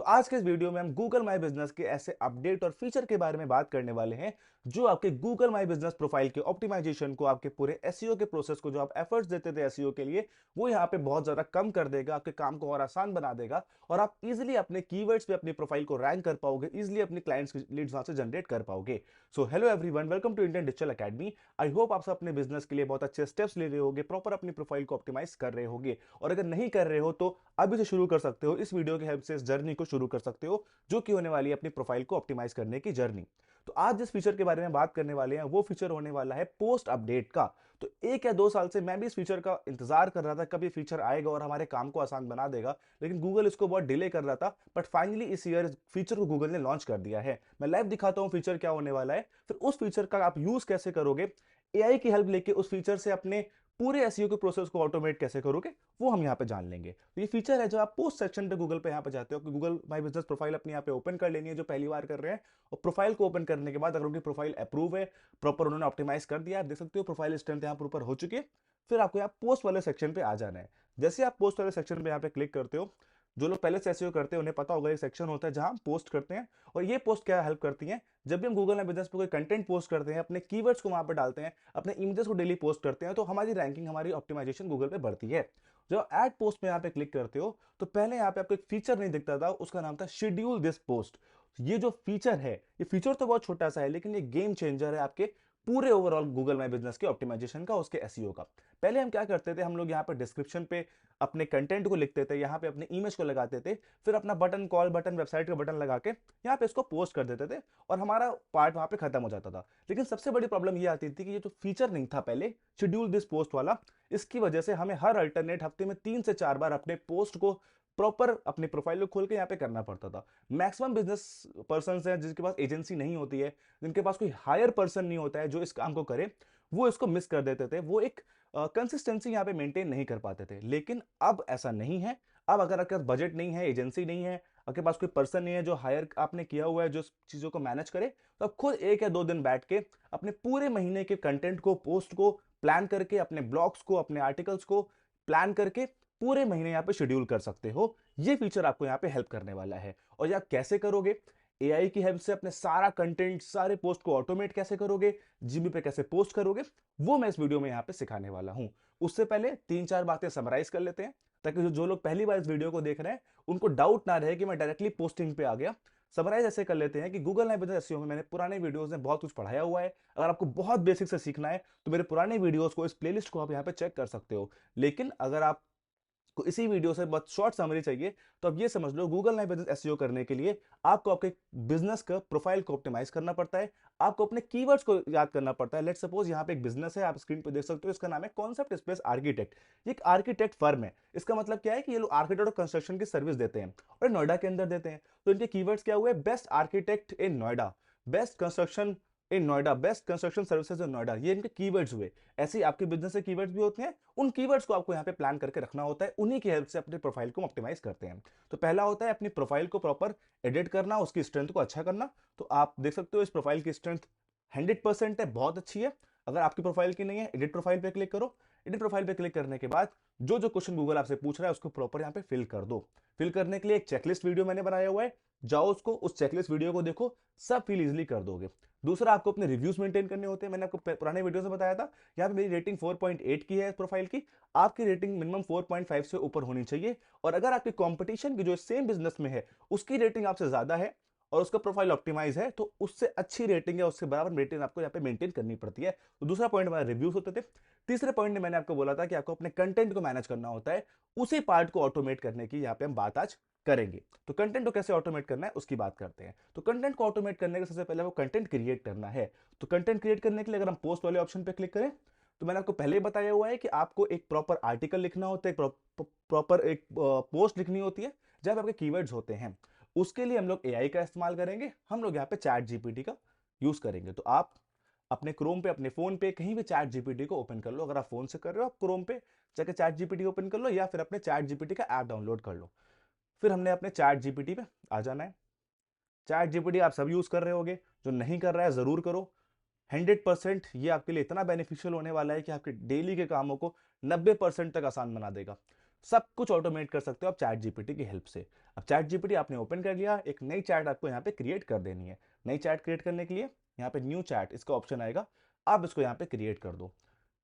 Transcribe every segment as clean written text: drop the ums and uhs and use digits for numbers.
आज के इस वीडियो में हम गूगल माई बिजनेस के ऐसे अपडेट और फीचर के बारे में बात करने वाले हैं जो आपके गूगल माई बिजनेस प्रोफाइल के ऑप्टिमाइजेशन को, आपके पूरे एसईओ के प्रोसेस को, जो आप एफर्ट्स देते थे एसईओ के लिए, वो यहाँ पे बहुत ज्यादा कम कर देगा, आपके काम को और आसान बना देगा और आप इजिली अपने कीवर्ड्स पे अपनी प्रोफाइल को रैंक कर पाओगे, इजिली अपनी क्लाइंट्स की लीड्स वहां से जनरेट कर पाओगे। So hello everyone, welcome to Indian Digital Academy. I hope आप सब अपने बिजनेस के लिए बहुत अच्छे स्टेप्स ले रहे होगे, प्रॉपर अपनी प्रोफाइल को ऑप्टिमाइज कर रहे होगे, और अगर नहीं कर रहे हो तो अभी से शुरू कर सकते हो। इस वीडियो की हेल्प से इस जर्नी को शुरू कर सकते हो जो कि होने वाली है अपनी प्रोफाइल को ऑप्टिमाइज करने की जर्नी। तो आज जिस फीचर के बारे में बात करने वाले हैं वो फीचर होने वाला है पोस्ट अपडेट का। तो 1 या 2 साल से मैं भी इस फीचर का इंतजार कर रहा था कब ये फीचर आएगा और हमारे काम को आसान बना देगा, लेकिन गूगल इसको बहुत डिले कर रहा था। बट फाइनली इस ईयर इस फीचर को गूगल ने लॉन्च कर दिया है। मैं लाइव दिखाता हूं फीचर क्या होने वाला है, फिर उस फीचर का आप यूज कैसे करोगे, एआई की हेल्प लेके उस फीचर से अपने पूरे एसईओ के प्रोसेस को ऑटोमेट कैसे करोगे, वो हम यहाँ पे जान लेंगे। तो ये फीचर है जो आप पोस्ट सेक्शन पे गूगल पे यहाँ पे जाते हो कि गूगल माई बिजनेस प्रोफाइल अपनी यहाँ पे ओपन कर लेनी है जो पहली बार कर रहे हैं। और प्रोफाइल को ओपन करने के बाद अगर उनकी प्रोफाइल अप्रूव है, प्रॉपर उन्होंने ऑप्टिमाइज कर दिया, आप देख सकते हो प्रोफाइल स्ट्रेंथ यहाँ पर ऊपर हो चुकी है। फिर आपको यहाँ पोस्ट वाले सेक्शन पे आ जाना है। जैसे आप पोस्ट वाले सेक्शन पे यहाँ पे क्लिक करते हो, जो लोग पहले से एसईओ करते हैं उन्हें पता होगा एक सेक्शन होता है जहां हम पोस्ट करते हैं। और ये पोस्ट क्या हेल्प करती है, जब भी हम गूगल में बिजनेस पे कोई कंटेंट पोस्ट करते हैं, अपने कीवर्ड्स को वहां पे डालते हैं, अपने इमेजेस को डेली पोस्ट करते हैं, तो हमारी रैंकिंग, हमारी ऑप्टिमाइजेशन गूगल पे बढ़ती है। जब ऐड पोस्ट में यहाँ पे क्लिक करते हो तो पहले यहाँ पे आपको एक फीचर नहीं दिखता था, उसका नाम था शेड्यूल दिस पोस्ट। ये जो फीचर है, ये फीचर तो बहुत छोटा सा है लेकिन ये गेम चेंजर है आपके पूरे ओवरऑल गूगल माई बिजनेस के ऑप्टिमाइजेशन का, उसके एसईओ का। पहले हम क्या करते थे, हम लोग यहाँ पे डिस्क्रिप्शन पे अपने कंटेंट को लिखते थे, यहाँ पे अपने इमेज को लगाते थे, फिर अपना बटन, कॉल बटन, वेबसाइट का बटन लगा के यहाँ पे इसको पोस्ट कर देते थे और हमारा पार्ट वहां पे खत्म हो जाता था। लेकिन सबसे बड़ी प्रॉब्लम ये आती थी कि ये जो फीचर नहीं था पहले, शेड्यूल दिस पोस्ट वाला, इसकी वजह से हमें हर अल्टरनेट हफ्ते में 3 से 4 बार अपने पोस्ट को प्रॉपर अपनी प्रोफाइल को खोल के यहाँ पे करना पड़ता था। मैक्सिमम बिजनेस पर्सन हैं जिनके पास एजेंसी नहीं होती है, जिनके पास कोई हायर पर्सन नहीं होता है जो इस काम को करे, वो इसको मिस कर देते थे, वो एक कंसिस्टेंसी यहाँ पे मेंटेन नहीं कर पाते थे। लेकिन अब ऐसा नहीं है। अब अगर आपके पास बजट नहीं है, एजेंसी नहीं है, आपके पास कोई पर्सन नहीं है जो हायर आपने किया हुआ है जो चीजों को मैनेज करे, तो आप खुद 1 या 2 दिन बैठ के अपने पूरे महीने के कंटेंट को, पोस्ट को प्लान करके, अपने ब्लॉग्स को, अपने आर्टिकल्स को प्लान करके पूरे महीने यहाँ पे शेड्यूल कर सकते हो। ये फीचर आपको यहाँ पे हेल्प करने वाला है। और ये आप कैसे करोगे, एआई की हेल्प से अपने सारा कंटेंट, सारे पोस्ट को ऑटोमेट कैसे करोगे, जीबी पे कैसे पोस्ट करोगे, वो मैं इस वीडियो में यहाँ पे सिखाने वाला हूँ। उससे पहले 3-4 बातें समराइज कर लेते हैं ताकि जो लोग पहली बार इस वीडियो को देख रहे हैं उनको डाउट ना रहे कि मैं डायरेक्टली पोस्टिंग पे आ गया। समराइज ऐसे कर लेते हैं कि गूगल माई बिजनेस एसईओ में मैंने पुराने वीडियोस में बहुत कुछ पढ़ाया हुआ है। अगर आपको बहुत बेसिक से सीखना है तो मेरे पुराने वीडियोस को, इस प्लेलिस्ट को आप यहाँ पे चेक कर सकते हो। लेकिन अगर आप को इसी वीडियो से बहुत शॉर्ट समरी चाहिए तो अब ये समझ लो, गूगल माई बिजनेस एसईओ करने के लिए आपको आपके बिजनेस का प्रोफाइल को ऑप्टिमाइज करना पड़ता है, आपको अपने कीवर्ड्स को याद करना पड़ता है। लेट्स सपोज यहाँ पे एक बिजनेस है, आप स्क्रीन पे देख सकते हो, इसका नाम है कॉन्सेप्ट स्पेस आर्किटेक्ट। ये एक आर्किटेक्ट फर्म है। इसका मतलब क्या है कि ये लोग आर्किटेक्ट और कंस्ट्रक्शन की सर्विस देते हैं और नोएडा के अंदर देते हैं। तो इनके कीवर्ड्स क्या हुए, best architect in Noida, best construction in Noida, best construction services in Noida, ये इनके कीवर्ड्स हुए। ऐसे ही आपके बिजनेस के कीवर्ड्स भी होते हैं, उन कीवर्ड्स को आपको यहाँ पे प्लान करके रखना होता है, उन्हीं की हेल्प से अपने प्रोफाइल को ऑप्टिमाइज करते हैं। तो पहला होता है अपनी प्रोफाइल को प्रॉपर एडिट करना, उसकी स्ट्रेंथ को अच्छा करना। तो आप देख सकते हो इस प्रोफाइल की स्ट्रेंथ 100% है, बहुत अच्छी है। अगर आपकी प्रोफाइल की नहीं है, एडिट प्रोफाइल पे क्लिक करो। एडिट प्रोफाइल पे क्लिक करने के बाद जो जो क्वेश्चन गूगल आपसे पूछ रहा है उसको प्रॉपर यहाँ पे फिल कर दो। फिल करने के लिए एक चेकलिस्ट वीडियो मैंने बनाया हुआ है, जाओ उसको, उस चेकलिस्ट वीडियो को देखो, सब फिल इजिली कर दोगे। दूसरा, आपको अपने रिव्यूज मेंटेन करने होते हैं। मैंने आपको पुराने वीडियो से बताया था, यहाँ पे मेरी रेटिंग 4.8 की है प्रोफाइल की, आपकी रेटिंग मिनिमम 4.5 से ऊपर होनी चाहिए। और अगर आपकी कंपटीशन की जो सेम बिजनेस में है उसकी रेटिंग आपसे ज्यादा है और उसका प्रोफाइल ऑप्टिमाइज है, तो उससे अच्छी रेटिंग है, उससे बराबर रेटिंग आपको यहाँ पे मेंटेन करनी पड़ती है। तो दूसरा पॉइंट हमारे रिव्यूज होते थे। तीसरे पॉइंट में मैंने आपको बोला था कि आपको अपने कंटेंट को मैनेज करना होता है, उसी पार्ट को ऑटोमेट करने की यहाँ पे हम बात आज करेंगे। तो कंटेंट को कैसे ऑटोमेट करना है उसकी बात करते हैं। तो कंटेंट को ऑटोमेट करने के सबसे पहले वो कंटेंट क्रिएट करना है। तो कंटेंट क्रिएट करने के लिए अगर हम पोस्ट वाले ऑप्शन पे क्लिक करें, तो मैंने आपको पहले ही बताया हुआ है कि आपको एक प्रॉपर आर्टिकल लिखना होता है, प्रॉपर एक पोस्ट लिखनी होती है जहां पे आपके कीवर्ड्स होते हैं। उसके लिए हम लोग एआई का इस्तेमाल करेंगे, हम लोग यहाँ पे चैट जीपीटी का यूज करेंगे। तो आप अपने क्रोम पे, अपने फोन पे कहीं भी चैट जीपीटी को ओपन कर लो। अगर आप फोन से कर रहे हो, आप क्रोम पे जाकर चैट जीपीटी ओपन कर लो या फिर अपने चैट जीपीटी का ऐप डाउनलोड कर लो। फिर हमने अपने चैट जीपीटी पे आ जाना है। चैट जीपीटी आप सब यूज कर रहे होगे, जो नहीं कर रहा है जरूर करो। 100% ये आपके लिए इतना बेनिफिशियल होने वाला है कि आपके डेली के कामों को 90% तक आसान बना देगा। सब कुछ ऑटोमेट कर सकते हो आप चैट जीपीटी की हेल्प से। अब चैट जीपीटी आपने ओपन कर लिया, एक नई चैट आपको यहाँ पे क्रिएट कर देनी है। नई चैट क्रिएट करने के लिए यहाँ पे न्यू चैट इसका ऑप्शन आएगा, आप इसको यहाँ पे क्रिएट कर दो।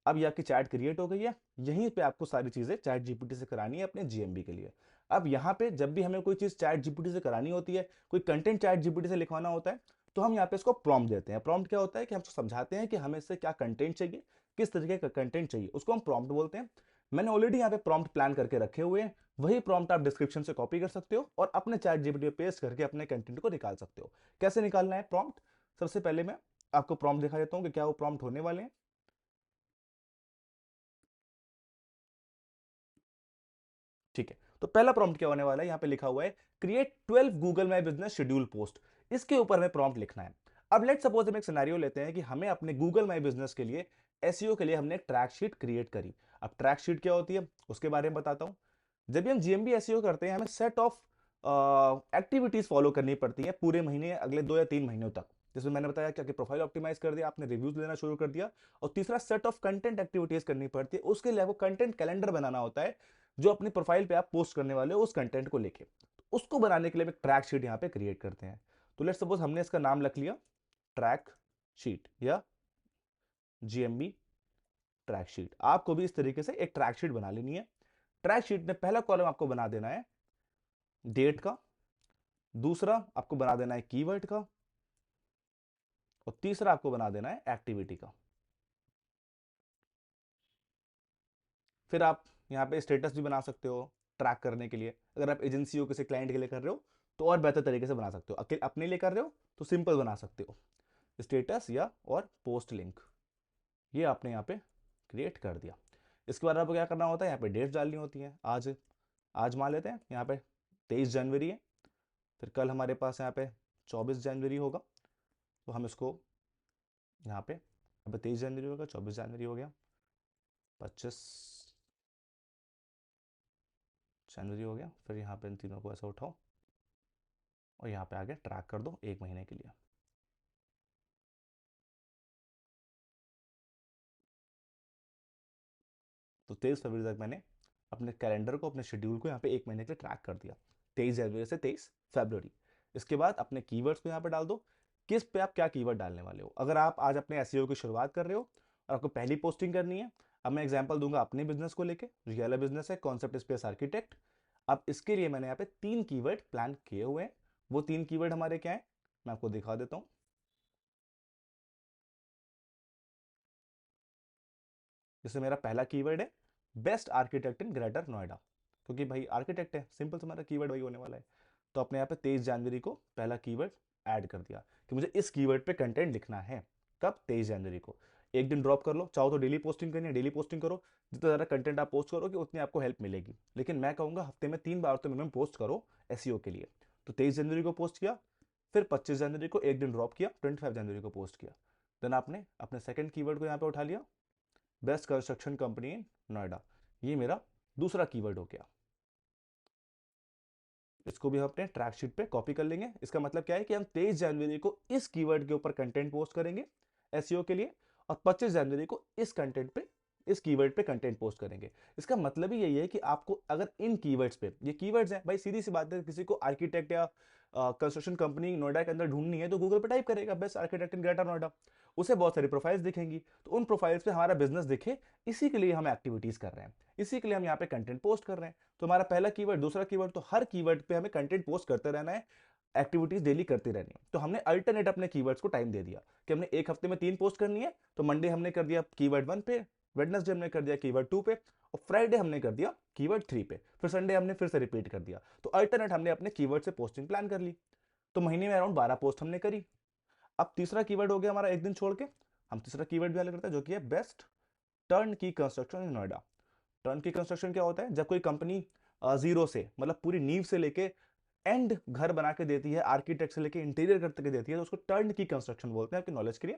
अब ये आपकी चैट क्रिएट हो गई है। यहीं पे आपको सारी चीजें चैट जीपीटी से करानी है अपने जीएमबी के लिए। अब यहाँ पे जब भी हमें कोई चीज चैट जीपीटी से करानी होती है, कोई कंटेंट चैट जीपीटी से लिखवाना होता है, तो हम यहाँ पे इसको प्रॉम्प्ट देते हैं। प्रॉम्प्ट क्या होता है कि हम समझाते हैं कि हमें इससे क्या कंटेंट चाहिए, किस तरीके का कंटेंट चाहिए, उसको हम प्रॉम्प्ट बोलते हैं। मैंने ऑलरेडी यहाँ पे प्रॉम्प्ट प्लान करके रखे हुए हैं, वही प्रॉम्प्ट आप डिस्क्रिप्शन से कॉपी कर सकते हो और अपने चैट जीपीटी पे पेस्ट करके अपने कंटेंट को निकाल सकते हो। कैसे निकालना है प्रॉम्प्ट, सबसे पहले मैं आपको प्रॉम्प्ट दिखा देता हूँ कि क्या वो प्रॉम्प्ट होने वाले हैं। ठीक है, तो पहला प्रॉम्प्ट क्या होने वाला है, यहाँ पे लिखा हुआ है create 12 Google My business schedule post. इसके ऊपर हमें प्रॉम्प्ट लिखना है। अब लेट सपोज हम एक सिनेरियो लेते हैं कि हमें अपने गूगल माई बिजनेस के लिए एसईओ के लिए हमने एक ट्रैक शीट क्रिएट करी। अब ट्रैक शीट क्या होती है उसके बारे में बताता हूँ। जब भी हम जीएमबी एसईओ करते हैं, हमें सेट ऑफ एक्टिविटीज फॉलो करनी पड़ती है पूरे महीने, अगले 2 या 3 महीनों तक। जिसमें मैंने बताया कि प्रोफाइल ऑप्टिमाइज कर दिया, आपने रिव्यूज लेना शुरू कर दिया, और तीसरा सेट ऑफ कंटेंट एक्टिविटीज करनी पड़ती है। उसके लिए वो कंटेंट कैलेंडर बनाना होता है जो अपनी प्रोफाइल पे आप पोस्ट करने वाले हो उस कंटेंट को लेके। तो उसको बनाने के लिए एक ट्रैक शीट यहाँ पे क्रिएट करते हैं। तो लेट्स सपोज हमने इसका नाम रख लिया ट्रैक शीट या जीएमबी ट्रैक शीट। आपको भी इस तरीके से एक ट्रैक शीट बना लेनी है। ट्रैक शीट में पहला कॉलम आपको बना देना है डेट का, दूसरा आपको बना देना है कीवर्ड का, और तीसरा आपको बना देना है एक्टिविटी का। फिर आप यहाँ पे स्टेटस भी बना सकते हो ट्रैक करने के लिए। अगर आप एजेंसी हो किसी क्लाइंट के लिए कर रहे हो तो और बेहतर तरीके से बना सकते हो, अकेले अपने लिए कर रहे हो तो सिंपल बना सकते हो, स्टेटस या और पोस्ट लिंक। ये आपने यहाँ पे क्रिएट कर दिया। इसके बाद आपको क्या करना होता है, यहाँ पे डेट्स डालनी होती है। आज आज मान लेते हैं यहाँ पे 23 जनवरी है, फिर कल हमारे पास यहाँ पे 24 जनवरी होगा। तो हम इसको यहाँ पे, यहाँ पे 23 जनवरी होगा, 24 जनवरी हो गया, 25 जनवरी हो गया। फिर यहाँ पे इन तीनों को ऐसा उठाओ और यहाँ पे आगे ट्रैक कर दो 1 महीने के लिए। तो 23 फरवरी तक मैंने अपने कैलेंडर को, अपने शेड्यूल को यहाँ पे 1 महीने के लिए ट्रैक कर दिया, 23 जनवरी से 23 फरवरी। इसके बाद अपने कीवर्ड्स को यहाँ पे डाल दो, किस पे आप क्या कीवर्ड डालने वाले हो। अगर आप आज अपने एसईओ की शुरुआत कर रहे हो और आपको पहली पोस्टिंग करनी है, अब मैं एग्जांपल दूंगा अपने बिजनेस को लेके, जो वाला बिजनेस है कॉन्सेप्ट स्पेस आर्किटेक्ट। अब इसके लिए मैंने यहाँ पे 3 कीवर्ड प्लान किए हुए हैं। वो 3 कीवर्ड हमारे क्या है, मैं आपको दिखा देता हूँ। जैसे मेरा पहला कीवर्ड है best architect in greater Noida, क्योंकि भाई आर्किटेक्ट है, सिंपल से हमारा कीवर्ड वही होने वाला है। तो अपने यहाँ पे 23 जनवरी को पहला कीवर्ड ऐड कर दिया कि मुझे इस कीवर्ड पे कंटेंट लिखना है। कब, 23 जनवरी को। एक दिन ड्रॉप कर लो, चाहो तो डेली पोस्टिंग करनी है डेली पोस्टिंग करो, जितना ज़्यादा कंटेंट आप पोस्ट करोगे उतनी आपको हेल्प मिलेगी। लेकिन मैं कहूँगा हफ्ते में 3 बार तो मिनिमम पोस्ट करो एसईओ के लिए। तो 23 जनवरी को पोस्ट किया, फिर 25 जनवरी को एक दिन ड्रॉप किया, 25 जनवरी को पोस्ट किया। देन आपने अपने सेकंड कीवर्ड को यहाँ पे उठा लिया, best construction company in Noida. ये मेरा दूसरा कीवर्ड हो गया। इसको भी हम अपने ट्रैक शीट पे कॉपी कर लेंगे। इसका मतलब क्या है कि हम 23 जनवरी को इस कीवर्ड के ऊपर कंटेंट पोस्ट करेंगे एसईओ के लिए, और 25 जनवरी को इस कंटेंट पे, इस कीवर्ड पे कंटेंट पोस्ट करेंगे। इसका मतलब ही यही है कि आपको अगर इन कीवर्ड्स पे, ये कीवर्ड्स हैं भाई, सीधी सी बात है, किसी को आर्किटेक्ट या कंस्ट्रक्शन कंपनी नोएडा के अंदर ढूंढनी है तो गूगल पे टाइप करेगा best architect in greater Noida, उसे बहुत सारी प्रोफाइल्स दिखेंगी। तो उन प्रोफाइल्स पे हमारा बिजनेस दिखे, इसी के लिए हम एक्टिविटीज कर रहे हैं, इसी के लिए हम यहाँ पे कंटेंट पोस्ट कर रहे हैं। तो हमारा पहला कीवर्ड, दूसरा कीवर्ड, तो हर कीवर्ड पे हमें कंटेंट पोस्ट करते रहना है, एक्टिविटीज डेली करती रहनी है। तो हमने अल्टरनेट अपने कीवर्ड्स को टाइम दे दिया कि हमने एक हफ्ते में 3 पोस्ट करनी है। तो मंडे हमने कर दिया कीवर्ड 1 पे, वेडनेसडे हमने कर दिया कीवर्ड 2 पे, और फ्राइडे हमने कर दिया कीवर्ड 3 पे, फिर संडे हमने फिर से रिपीट कर दिया। तो अल्टरनेट हमने अपने कीवर्ड से पोस्टिंग प्लान कर ली। तो महीने में अराउंड 12 पोस्ट हमने करी। अब तीसरा कीवर्ड हो गया हमारा एक दिन छोड़ के, हम तीसरा कीवर्ड भी अलग करते हैं जो कि है बेस्ट टर्न की कंस्ट्रक्शन इन नोएडा। टर्न की कंस्ट्रक्शन क्या होता है, जब कोई कंपनी जीरो से, मतलब पूरी नींव से लेके एंड घर बना के देती है, आर्किटेक्ट से लेके इंटीरियर करके देती है, तो उसको टर्न की कंस्ट्रक्शन बोलते हैं, आपकी नॉलेज के लिए।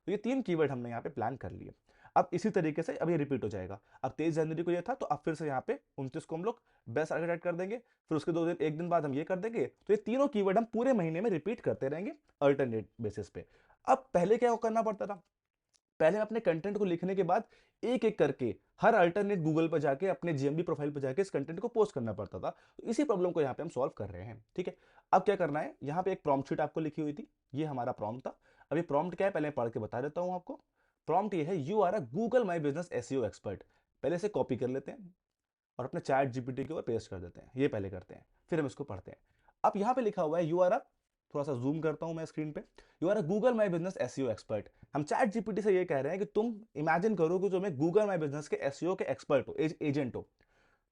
तो ये 3 कीवर्ड हमने यहाँ पे प्लान कर लिए। अब इसी तरीके से अब ये रिपीट हो जाएगा। अब 23 जनवरी को ये था, तो अब फिर से यहाँ पे 29 को हम लोग बेस्ट आर्किटेक्ट कर देंगे, फिर उसके 2 दिन, एक दिन बाद हम ये कर देंगे। तो ये तीनों कीवर्ड हम पूरे महीने में रिपीट करते रहेंगे अल्टरनेट बेसिस पे। अब पहले क्या करना पड़ता था, पहले मैं अपने कंटेंट को लिखने के बाद एक एक करके हर अल्टरनेट गूगल पर जाके अपने जीएमबी प्रोफाइल पर जाके इस कंटेंट को पोस्ट करना पड़ता था। तो इसी प्रॉब्लम को यहाँ पे हम सॉल्व कर रहे हैं, ठीक है। अब क्या करना है, यहाँ पे एक प्रॉम्प्ट शीट आपको लिखी हुई थी, ये हमारा प्रॉम्प्ट था। अब ये प्रॉम्प्ट क्या है पहले मैं पढ़ के बता देता हूँ आपको। प्रॉम्प्ट ये है, you are a Google My Business SEO expert. पहले से कॉपी कर लेते हैं और अपने चैट जीपीटी के ऊपर पेस्ट कर देते हैं, ये पहले करते हैं, फिर हम इसको पढ़ते हैं। अब यहाँ पे लिखा हुआ है, यू आर अ, थोड़ा सा जूम करता हूं मैं स्क्रीन पे, you are a Google My Business SEO expert. हम चैट जीपीटी से ये कह रहे हैं कि तुम इमेजिन करो कि तुम एक गूगल माई बिजनेस के एसईओ के एक्सपर्ट हो, एजेंट हो।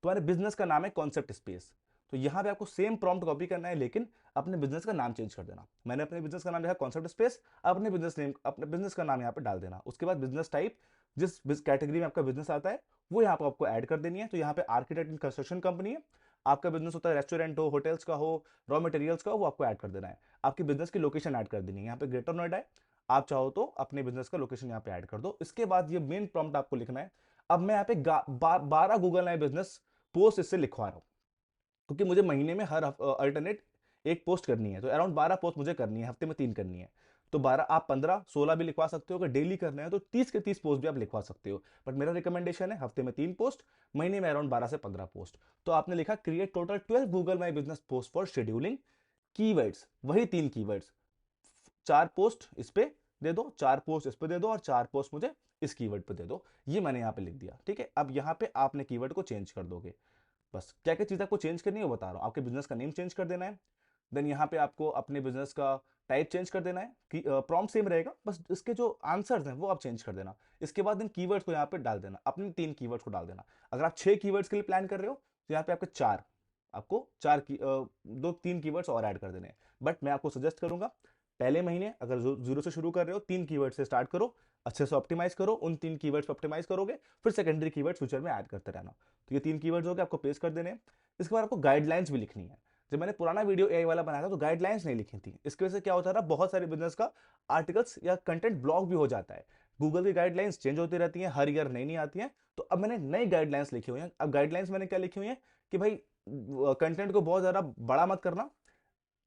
तुम्हारे बिजनेस का नाम है कॉन्सेप्ट स्पेस। तो यहाँ पे आपको सेम प्रॉम्प्ट कॉपी करना है, लेकिन अपने बिजनेस का नाम चेंज कर देना। मैंने अपने बिजनेस का नाम लिखा कॉन्सेप्ट स्पेस, अपने बिजनेस का नाम यहाँ पे डाल देना। उसके बाद बिजनेस टाइप, जिस कैटेगरी में आपका बिजनेस आता है वो यहाँ पे आपको ऐड कर देनी है। तो यहाँ पे आर्किटेक्ट एंड कंस्ट्रक्शन कंपनी है, आपका बिजनेस होता है रेस्टोरेंट हो, होटल्स का हो, रॉ मटेरियल्स का हो, वो आपको ऐड कर देना है। आपकी बिजनेस की लोकेशन ऐड कर देनी है, यहाँ पे ग्रेटर नोएडा है, आप चाहो तो अपने बिजनेस का लोकेशन यहाँ पे ऐड कर दो। इसके बाद ये मेन प्रॉम्प्ट आपको लिखना है। अब मैं यहाँ पे 12 गूगल माई बिजनेस पोस्ट इससे लिखवा रहा हूँ, क्योंकि मुझे महीने में हर अल्टरनेट एक पोस्ट करनी है। तो अराउंड 12 पोस्ट मुझे करनी है, हफ्ते में 3 करनी है। तो 12, आप 15 16 भी लिखवा सकते हो। अगर डेली करना है तो 30 के 30 पोस्ट भी आप लिखवा सकते हो। बट मेरा रिकमेंडेशन है हफ्ते में 3 पोस्ट, महीने में अराउंड 12 से 15 पोस्ट। तो आपने लिखा create total 12 Google My business post for scheduling keywords, वही 3 कीवर्ड्स। 4 पोस्ट इस पे दे दो, 4 पोस्ट इस पे दे दो, और 4 पोस्ट मुझे इस कीवर्ड पे दे दो। ये मैंने यहाँ पे लिख दिया, ठीक है। अब यहाँ पे आपने कीवर्ड को चेंज कर दोगे। बस क्या क्या चीज़ आपको चेंज करनी है वो बता रहा हूँ। आपके बिजनेस का नेम चेंज कर देना है। देन यहाँ पे आपको अपने बिजनेस का टाइप चेंज कर देना है, कि प्रॉम्प्ट सेम रहेगा, बस इसके जो आंसर्स हैं वो आप चेंज कर देना। इसके बाद इन कीवर्ड्स को यहाँ पे डाल देना, अपने 3 कीवर्ड्स को डाल देना। अगर आप 6 कीवर्ड्स के लिए प्लान कर रहे हो तो यहाँ पे आपको चार की दो 3 कीवर्ड्स और ऐड कर देने हैं। बट मैं आपको सजेस्ट करूंगा, पहले महीने अगर जीरो से शुरू कर रहे हो 3 कीवर्ड से स्टार्ट करो, अच्छे से ऑप्टिमाइज करो, उन 3 कीवर्ड्स पे ऑप्टिमाइज करोगे, फिर सेकेंडरी कीवर्ड फ्यूचर में ऐड करते रहना। तो ये 3 कीवर्ड्स हो गए, आपको पेस्ट कर देने हैं। इसके बाद आपको गाइडलाइंस भी लिखनी है। जब मैंने पुराना वीडियो एआई वाला बनाया था तो गाइडलाइंस नहीं लिखी थी। इसकी वजह से क्या होता था, बहुत सारे बिजनेस का आर्टिकल्स या कंटेंट ब्लॉक भी हो जाता है। गूगल की गाइडलाइंस चेंज होती रहती हैं, हर ईयर नई नई आती हैं। तो अब मैंने नई गाइडलाइंस लिखी हुई हैं। अब गाइडलाइंस मैंने क्या लिखी हुई है कि भाई कंटेंट को बहुत ज्यादा बड़ा मत करना,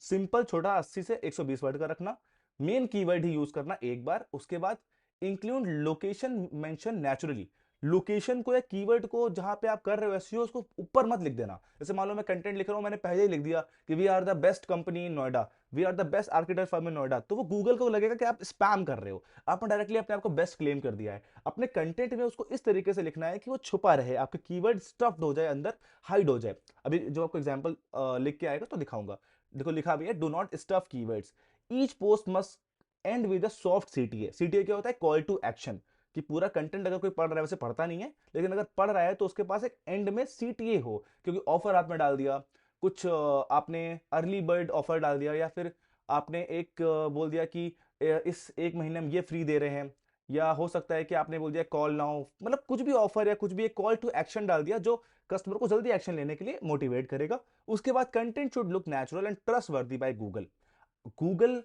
सिंपल छोटा 80 से 120 वर्ड का रखना, मेन कीवर्ड ही यूज करना एक बार। उसके बाद include location mention naturally, location को या कीवर्ड को जहां पे आप कर रहे हो एसईओ उसको ऊपर मत लिख देना। जैसे मान लो मैं कंटेंट लिख रहा हूं, मैंने पहले ही लिख दिया कि we are the best company in Noida, we are the best architect firm in Noida, तो वो गूगल को लगेगा कि आप स्पैम कर रहे हो। आपने डायरेक्टली अपने आप को बेस्ट क्लेम कर दिया है। अपने कंटेंट में उसको इस तरीके से लिखना है कि वो छुपा रहे, आपके कीवर्ड स्टफ्ड हो जाए, अंदर हाइड हो जाए। अभी जो आपको एग्जांपल लिख के आएगा तो दिखाऊंगा। देखो लिखा भी है, do not stuff keywords, each post must and with a soft CTA. CTA क्या होता है, कॉल टू एक्शन, कि पूरा कंटेंट अगर कोई पढ़ रहा है, वैसे पढ़ता नहीं है, लेकिन अगर पढ़ रहा है तो उसके पास एक एंड में सीटीए हो। क्योंकि ऑफर आपने डाल दिया कुछ, आपने अर्ली बर्ड ऑफर डाल दिया, या फिर आपने एक बोल दिया कि इस एक महीने में ये फ्री दे रहे हैं, या हो सकता है कि आपने बोल दिया कॉल नाउ, मतलब कुछ भी ऑफर या कुछ भी एक कॉल टू एक्शन डाल दिया जो कस्टमर को जल्दी एक्शन लेने के लिए मोटिवेट करेगा। उसके बाद content should look natural and trust वर्दी बाय गूगल। गूगल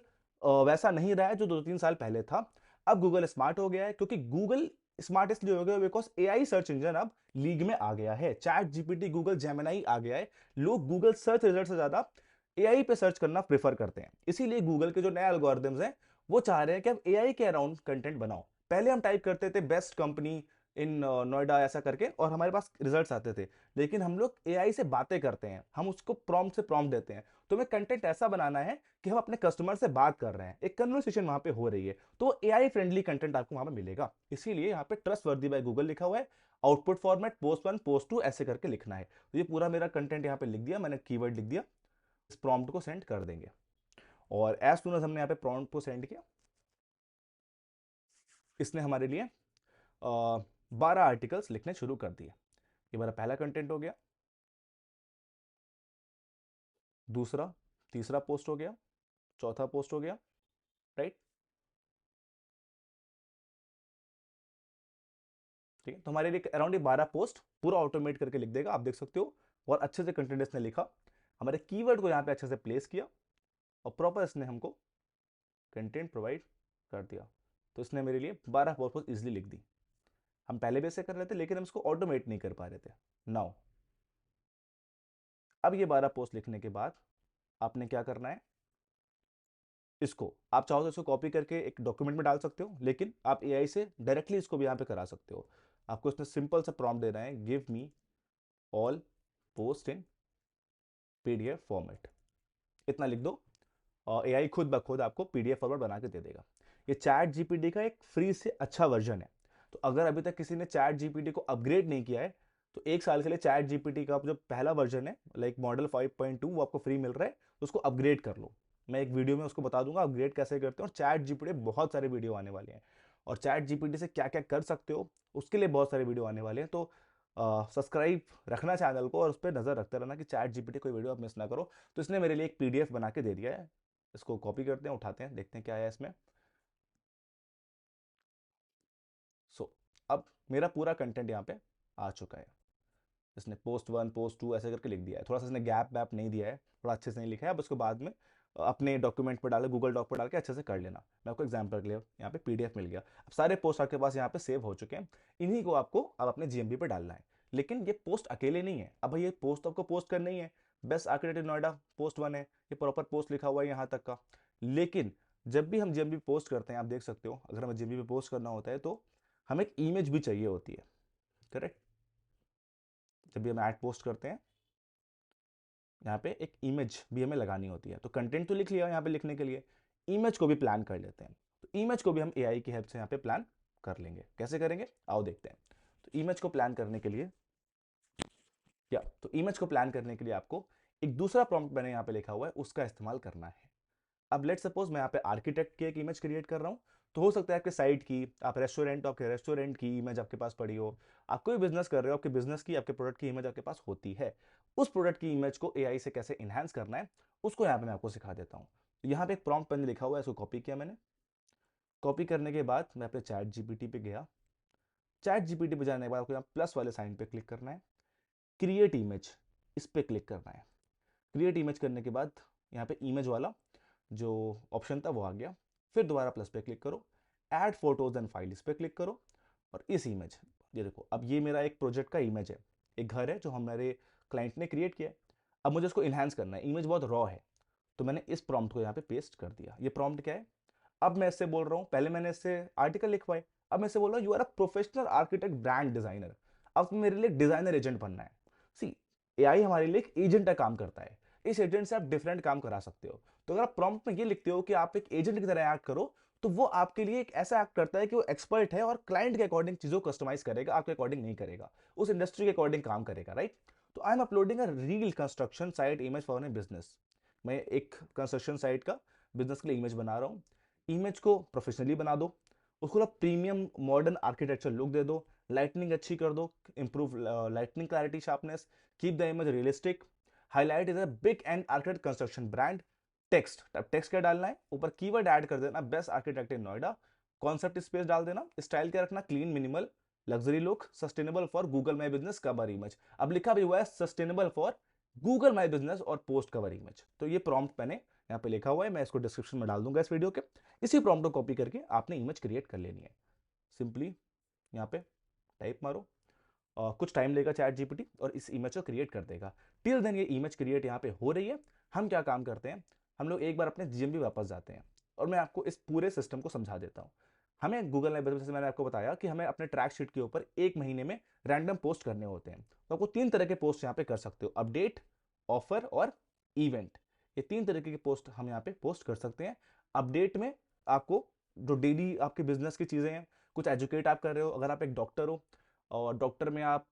वैसा नहीं रहा है जो 2-3 साल पहले था। अब गूगल स्मार्ट हो गया है, क्योंकि गूगल स्मार्ट इसलिए हो गया बिकॉज एआई सर्च इंजन अब लीग में आ गया है। चैट जीपीटी, गूगल जेमिनाई आ गया है। लोग गूगल सर्च रिजल्ट से ज्यादा एआई पे सर्च करना प्रेफर करते हैं। इसीलिए गूगल के जो नए एल्गोरिथम्स हैं वो चाह रहे हैं कि अब एआई के अराउंड कंटेंट बनाओ। पहले हम टाइप करते थे बेस्ट कंपनी इन नोएडा ऐसा करके, और हमारे पास रिजल्ट्स आते थे। लेकिन हम लोग एआई से बातें करते हैं, हम उसको प्रॉम्प्ट से प्रॉम्प्ट देते हैं। तो हमें कंटेंट ऐसा बनाना है कि हम अपने कस्टमर से बात कर रहे हैं, एक कन्वर्सेशन वहां पे हो रही है, तो एआई फ्रेंडली कंटेंट आपको वहां पे मिलेगा। इसीलिए यहाँ पे ट्रस्ट वर्दी बाय गूगल लिखा हुआ है। आउटपुट फॉर्मेट पोस्ट 1 पोस्ट 2 ऐसे करके लिखना है। तो ये पूरा मेरा कंटेंट यहाँ पे लिख दिया मैंने, कीवर्ड लिख दिया। इस प्रॉम्प्ट को सेंड कर देंगे, और एज सुन एज हमने यहाँ पे प्रॉम्प्ट को सेंड किया, इसने हमारे लिए 12 आर्टिकल्स लिखने शुरू कर दिए। ये मेरा पहला कंटेंट हो गया, दूसरा, तीसरा पोस्ट हो गया, चौथा पोस्ट हो गया, राइट। ठीक है, तो हमारे लिए अराउंड ये 12 पोस्ट पूरा ऑटोमेट करके लिख देगा, आप देख सकते हो। और अच्छे से कंटेंट इसने लिखा, हमारे कीवर्ड को यहाँ पे अच्छे से प्लेस किया, और प्रॉपर इसने हमको कंटेंट प्रोवाइड कर दिया। तो इसने मेरे लिए 12 पोस्ट इजिली लिख दी। हम पहले भी ऐसे कर रहे थे, लेकिन हम इसको ऑटोमेट नहीं कर पा रहे थे। नाउ अब ये 12 पोस्ट लिखने के बाद आपने क्या करना है, इसको आप चाहो तो इसको कॉपी करके एक डॉक्यूमेंट में डाल सकते हो, लेकिन आप एआई से डायरेक्टली इसको भी यहाँ पे करा सकते हो। आपको इसमें सिंपल सा प्रॉम्प्ट देना है, गिव मी ऑल पोस्ट इन पीडीएफ फॉर्मेट, इतना लिख दो और एआई खुद ब खुद आपको पीडीएफ फॉर्मेट बना के दे देगा। ये चैट जीपीटी का एक फ्री से अच्छा वर्जन है। तो अगर अभी तक किसी ने चैट जीपीटी को अपग्रेड नहीं किया है, तो एक साल के लिए चैट जीपीटी का जो पहला वर्जन है लाइक मॉडल 5.2 वो आपको फ्री मिल रहा है, तो उसको अपग्रेड कर लो। मैं एक वीडियो में उसको बता दूंगा अपग्रेड कैसे करते हैं, और चैट जीपीटी बहुत सारे वीडियो आने वाले हैं, और चैट जीपीटी से क्या क्या कर सकते हो उसके लिए बहुत सारे वीडियो आने वाले हैं। तो सब्सक्राइब रखना चैनल को और उस पर नजर रखते रहना कि चैट जीपीटी कोई वीडियो आप मिस ना करो। तो इसने मेरे लिए एक पीडीएफ बना के दे दिया है, इसको कॉपी करते हैं, उठाते हैं, देखते हैं क्या है इसमें। सो अब मेरा पूरा कंटेंट यहाँ पे आ चुका है। इसने पोस्ट 1 पोस्ट 2 ऐसे करके लिख दिया है, थोड़ा सा इसने गैप वैप नहीं दिया है, थोड़ा अच्छे से नहीं लिखा है। अब उसको बाद में अपने डॉक्यूमेंट पर डाले, गूगल डॉक पर डाल के अच्छे से कर लेना। मैं आपको एग्जाम्पल के लिए यहाँ पे पीडीएफ मिल गया। अब सारे पोस्ट आपके पास यहाँ पे सेव हो चुके हैं, इन्हीं को आपको अब अपने जीएमबी पे डालना है। लेकिन ये पोस्ट अकेले नहीं है, अब भाई ये पोस्ट आपको पोस्ट करना ही है। बेस्ट आर्किटेक्ट इन नोएडा पोस्ट 1 है, ये प्रॉपर पोस्ट लिखा हुआ है यहाँ तक का। लेकिन जब भी हम जीएमबी पोस्ट करते हैं, आप देख सकते हो अगर हमें जीएमबी पे पोस्ट करना होता है तो हमें एक इमेज भी चाहिए होती है, करेक्ट। जब भी हम ऐड पोस्ट करते हैं, यहाँ पे एक इमेज भी हमें लगानी होती है। तो कंटेंट तो लिख लिया यहाँ पे लिखने के लिए, इमेज को भी प्लान कर लेते हैं। तो इमेज को भी हम एआई की हेल्प से यहाँ पे प्लान कर लेंगे। कैसे करेंगे आओ देखते हैं। तो इमेज को प्लान करने के लिए क्या, तो इमेज को प्लान करने के लिए आपको एक दूसरा प्रॉम्प्ट मैंने यहाँ पे लिखा हुआ है, उसका इस्तेमाल करना है। अब लेट सपोज मैं यहाँ पे आर्किटेक्ट की एक इमेज क्रिएट कर रहा हूँ। तो हो सकता है आपके साइट की, आप रेस्टोरेंट हो, आपके रेस्टोरेंट की इमेज आपके पास पड़ी हो। आप कोई बिजनेस कर रहे हो, आपके बिजनेस की, आपके प्रोडक्ट की इमेज आपके पास होती है। उस प्रोडक्ट की इमेज को एआई से कैसे इनहेंस करना है उसको यहाँ पे मैं आपको सिखा देता हूँ। तो यहाँ पे एक प्रॉम्प्ट मैंने लिखा हुआ है, इसको कॉपी किया मैंने। कॉपी करने के बाद मैं अपने चैट जीपीटी पे गया। चैट जीपीटी पे जाने के बाद आपको यहाँ प्लस वाले साइन पे क्लिक करना है, क्रिएट इमेज इस पे क्लिक करना है। क्रिएट इमेज करने के बाद यहाँ पे इमेज वाला जो ऑप्शन था वो आ गया। फिर दोबारा प्लस पे क्लिक करो, ऐड फोटोज एंड फाइल इस पे क्लिक करो, और इस इमेज, ये देखो अब ये मेरा एक प्रोजेक्ट का इमेज है, एक घर है जो हमारे क्लाइंट ने क्रिएट किया है। अब मुझे इसको इन्हांस करना है, इमेज बहुत रॉ है, तो मैंने इस प्रॉम्प्ट को यहाँ पे पेस्ट कर दिया। ये प्रॉम्प्ट क्या है, अब मैं इससे बोल रहा हूँ, पहले मैंने इससे आर्टिकल लिखवाए, अब मैं इससे बोल रहा हूँ you are a professional architect brand designer. अब मेरे लिए डिजाइनर एजेंट बनना है। सी, एआई हमारे लिए एक एजेंट का काम करता है, इस एजेंट से आप डिफरेंट काम करा सकते हो। तो अगर आप प्रॉम्प्ट में ये लिखते हो कि आप एक एजेंट की तरह एक्ट करो, तो वो आपके लिए एक ऐसा एक्ट करता है कि वो एक्सपर्ट है और क्लाइंट के अकॉर्डिंग चीजों को कस्टमाइज करेगा, आपके अकॉर्डिंग नहीं करेगा, उस इंडस्ट्री के अकॉर्डिंग काम करेगा, राइट। तो I am uploading a reel construction site image for a business. मैं एक कंस्ट्रक्शन साइट का बिजनेस के लिए इमेज बना रहा हूँ। इमेज को प्रोफेशनली बना दो, उसको प्रीमियम मॉडर्न आर्किटेक्चर लुक दे दो, लाइटनिंग अच्छी कर दो, improve lightning clarity sharpness, keep the image realistic, highlight is a big and architect construction brand. Text, अब टेक्स्ट क्या डालना है, ऊपर कीवर्ड ऐड कर देना, बेस्ट आर्किटेक्ट इन नोएडा। कॉन्सेप्ट स्पेस डाल देना, स्टाइल क्या रखना, clean minimal luxury look, sustainable for Google My business cover image. अब लिखा भी हुआ है sustainable for Google My business और पोस्ट कवर इमेज। तो ये प्रॉम्प्ट मैंने यहाँ पे लिखा हुआ है, मैं इसको डिस्क्रिप्शन में डाल दूंगा इस वीडियो के। इसी प्रॉम्प्ट को कॉपी करके आपने इमेज क्रिएट कर लेनी है। सिंपली यहाँ पे टाइप मारो, और कुछ टाइम लेगा चैट जीपीटी और इस इमेज को क्रिएट कर देगा। टिल देन ये इमेज क्रिएट यहाँ पे हो रही है। हम क्या काम करते हैं, हम लोग एक बार अपने जीएमबी वापस जाते हैं, और मैं आपको इस पूरे सिस्टम को समझा देता हूँ। हमें गूगल माई बिजनेस, मैंने आपको बताया कि हमें अपने ट्रैक शीट के ऊपर एक महीने में रैंडम पोस्ट करने होते हैं। तो आपको तीन तरह के पोस्ट यहाँ पे कर सकते हो, अपडेट, ऑफर और इवेंट। ये तीन तरीके के पोस्ट हम यहाँ पे पोस्ट कर सकते हैं। अपडेट में आपको जो डेली आपके बिजनेस की चीज़ें हैं, कुछ एजुकेट आप कर रहे हो, अगर आप एक डॉक्टर हो और डॉक्टर में आप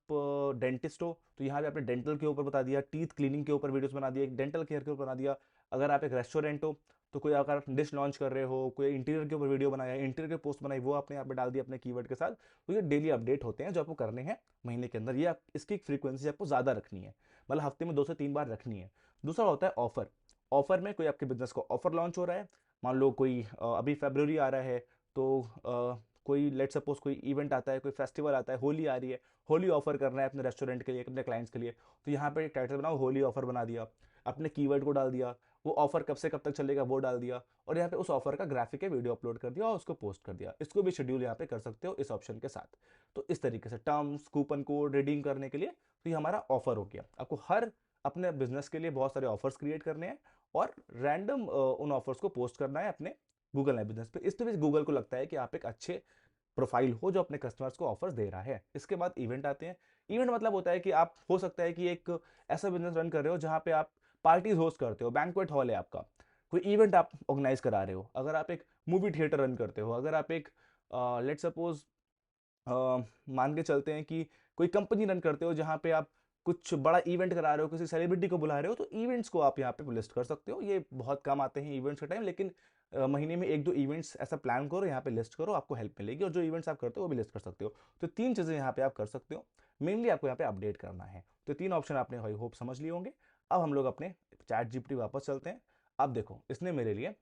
डेंटिस्ट हो, तो यहाँ पे आपने डेंटल के ऊपर बता दिया, टीथ क्लीनिंग के ऊपर वीडियोस बना दिया, एक डेंटल केयर के ऊपर बना दिया। अगर आप एक रेस्टोरेंट हो, तो कोई अगर आप डिश लॉन्च कर रहे हो, कोई इंटीरियर के ऊपर वीडियो बनाया, इंटीरियर के पोस्ट बनाई, वो आपने यहाँ पे डाल दिया अपने कीवर्ड के साथ। तो ये डेली अपडेट होते हैं जो आपको करने हैं महीने के अंदर। ये इसकी फ्रीक्वेंसी आपको ज़्यादा रखनी है, मतलब हफ्ते में 2 से 3 बार रखनी है। दूसरा होता है ऑफर। ऑफर में कोई आपके बिजनेस को ऑफर लॉन्च हो रहा है, मान लो कोई अभी फेब्रुवरी आ रहा है, तो कोई लेट सपोज कोई इवेंट आता है, कोई फेस्टिवल आता है, होली आ रही है, होली ऑफर करना है अपने रेस्टोरेंट के लिए, अपने क्लाइंट्स के लिए। तो यहाँ पे एक टाइटल बनाओ, होली ऑफर बना दिया, अपने कीवर्ड को डाल दिया, वो ऑफर कब से कब तक चलेगा वो डाल दिया, और यहाँ पे उस ऑफर का ग्राफिक है वीडियो अपलोड कर दिया और उसको पोस्ट कर दिया। इसको भी शेड्यूल यहाँ पे कर सकते हो इस ऑप्शन के साथ। तो इस तरीके से टर्म्स, कूपन कोड रिडीम करने के लिए, तो ये हमारा ऑफर हो गया। आपको हर अपने बिजनेस के लिए बहुत सारे ऑफर्स क्रिएट करने हैं, और रैंडम उन ऑफर्स को पोस्ट करना है अपने गूगल माई बिजनेस पे। इससे भी गूगल को लगता है कि आप एक अच्छे प्रोफाइल हो जो अपने कस्टमर्स को ऑफर्स दे रहा है। इसके बाद इवेंट आते हैं। इवेंट मतलब होता है कि आप हो सकता है कि एक ऐसा बिजनेस रन कर रहे हो जहां पे आप पार्टीज होस्ट करते हो, बैंक्वेट हॉल है आपका, कोई इवेंट आप ऑर्गेनाइज करा रहे हो, अगर आप एक मूवी थिएटर रन करते हो, अगर आप एक लेट सपोज मान के चलते हैं कि कोई कंपनी रन करते हो जहां पे आप कुछ बड़ा इवेंट करा रहे हो, किसी सेलिब्रिटी को बुला रहे हो, तो इवेंट्स को आप यहाँ पे लिस्ट कर सकते हो। ये बहुत कम आते हैं इवेंट्स के टाइम, लेकिन महीने में एक दो इवेंट्स ऐसा प्लान करो, यहाँ पे लिस्ट करो, आपको हेल्प मिलेगी, और जो इवेंट्स आप करते हो वो भी लिस्ट कर सकते हो। तो तीन चीजें यहाँ पे आप कर सकते हो। मेनली आपको यहाँ पे अपडेट करना है। तो तीन ऑप्शन आपने आई होप समझ लिए होंगे। अब हम लोग अपने चैट जीपीटी वापस चलते हैं। अब देखो, इसने मेरे लिए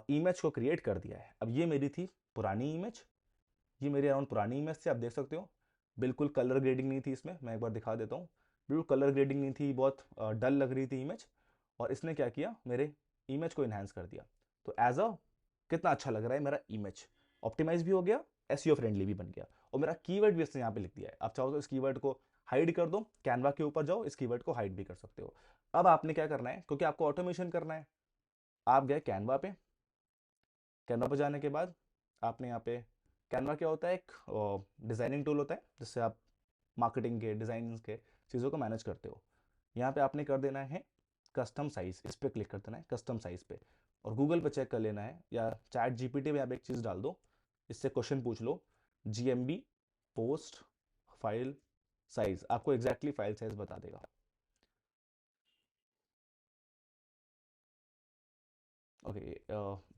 इमेज को क्रिएट कर दिया है। अब ये मेरी थी पुरानी इमेज, ये मेरे अराउंड पुरानी इमेज थी, आप देख सकते हो। बिल्कुल कलर ग्रेडिंग नहीं थी इसमें, मैं एक बार दिखा देता हूँ। बिल्कुल कलर ग्रेडिंग नहीं थी, बहुत डल लग रही थी इमेज। और इसने क्या किया, मेरे इमेज को इन्हांस कर दिया। तो एज अ कितना अच्छा लग रहा है मेरा इमेज, ऑप्टिमाइज भी हो गया, एसईओ फ्रेंडली भी बन गया, और मेरा कीवर्ड भी इसने यहाँ पे लिख दिया है। आप चाहो तो इस कीवर्ड को हाइड कर दो, कैनवा के ऊपर जाओ, इस कीवर्ड को हाइड भी कर सकते हो। अब आपने क्या करना है, क्योंकि आपको ऑटोमेशन करना है, आप गए कैनवा पे। कैनवा पे जाने के बाद आपने यहाँ पे, कैनवा क्या होता है, एक डिजाइनिंग टूल होता है जिससे आप मार्केटिंग के डिजाइन के चीज़ों को मैनेज करते हो। यहाँ पे आपने कर देना है कस्टम साइज, इस पर क्लिक कर देना है कस्टम साइज पे, और गूगल पे चेक कर लेना है, या चैट जीपीटी में आप एक चीज़ डाल दो, इससे क्वेश्चन पूछ लो, जीएमबी पोस्ट फाइल साइज, आपको एग्जैक्टली फाइल साइज बता देगा। ओके,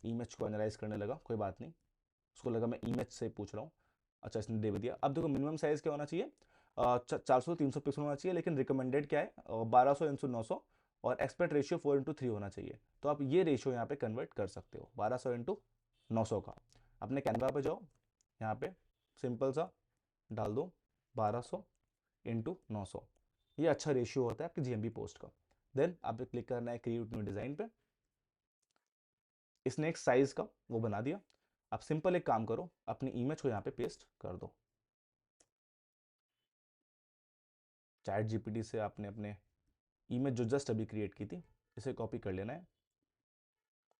इमेज को एनालाइज करने लगा, कोई बात नहीं, उसको लगा मैं इमेज से पूछ रहा हूँ। अच्छा, इसने दे भी दिया। अब देखो, मिनिमम साइज क्या होना चाहिए, 400 300 पिक्सल होना चाहिए, लेकिन रिकमेंडेड क्या है, 1200 x 900, और एक्सपेक्ट रेशियो 4:3 होना चाहिए। तो आप ये रेशियो यहाँ पे कन्वर्ट कर सकते हो, 1200 x 900 का। अपने कैनवा पे जाओ, यहाँ पे सिंपल सा डाल दो 1200 x 900, ये अच्छा रेशियो होता है आपकी जीएमबी पोस्ट का। देन आपको क्लिक करना है क्रिएट न्यू डिजाइन पे। इसने एक साइज का वो बना दिया। आप सिंपल एक काम करो, अपनी इमेज को यहाँ पे पेस्ट कर दो। चैट जीपीटी से आपने अपने इमेज जो जस्ट अभी क्रिएट की थी, इसे कॉपी कर लेना है,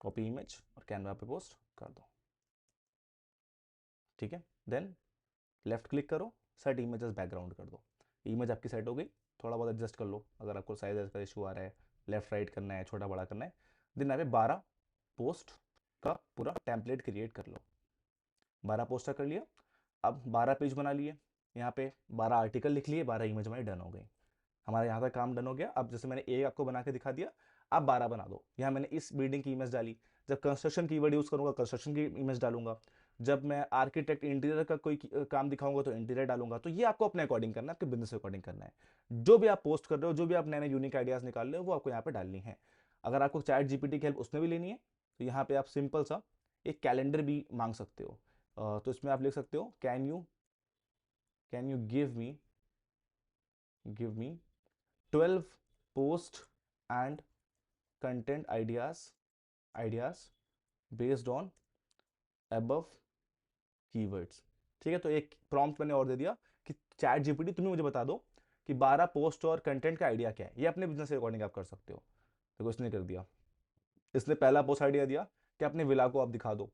कॉपी इमेज, और कैनवा पे पोस्ट कर दो। ठीक है, देन लेफ्ट क्लिक करो, सेट इमेजेस बैकग्राउंड कर दो। इमेज आपकी सेट हो गई। थोड़ा बहुत एडजस्ट कर लो अगर आपको साइज का इशू आ रहा है, लेफ्ट राइट करना है, छोटा बड़ा करना है। देन यहाँ पे 12 पोस्ट का पूरा टेम्पलेट क्रिएट कर लो। 12 पोस्ट का कर लिया। अब 12 पेज बना लिए, यहाँ पे 12 आर्टिकल लिख लिए, 12 इमेज हमारी डन हो गई। हमारे यहाँ तक काम डन हो गया। अब जैसे मैंने एक आपको बना के दिखा दिया, आप 12 बना दो। यहाँ मैंने इस बिल्डिंग की इमेज डाली, जब कंस्ट्रक्शन कीवर्ड यूज करूंगा कंस्ट्रक्शन की इमेज डालूंगा, जब मैं आर्किटेक्ट इंटीरियर का कोई काम दिखाऊंगा तो इंटीरियर डालूंगा। तो ये आपको अपने अकॉर्डिंग करना है, आपके बिजनेस के अकॉर्डिंग करना है। जो भी आप पोस्ट कर रहे हो, जो भी आप नए नए यूनिक आइडियाज निकाल रहे हो, वो आपको यहाँ पे डालनी है। अगर आपको चैट जीपीटी की हेल्प उसमें भी लेनी है, तो यहाँ पे आप सिंपल सा एक कैलेंडर भी मांग सकते हो। तो इसमें आप लिख सकते हो, can you give me 12 post and content ideas based on above keywords। ठीक है, तो एक प्रॉम्प्ट मैंने और दे दिया कि चैट जीपीटी तुम्हें मुझे बता दो कि 12 पोस्ट और कंटेंट का आइडिया क्या है। ये अपने बिजनेस के अकॉर्डिंग आप कर सकते हो। देखो, इसने कर दिया। इसने पहला पोस्ट आइडिया दिया कि अपने विला को आप दिखा दो।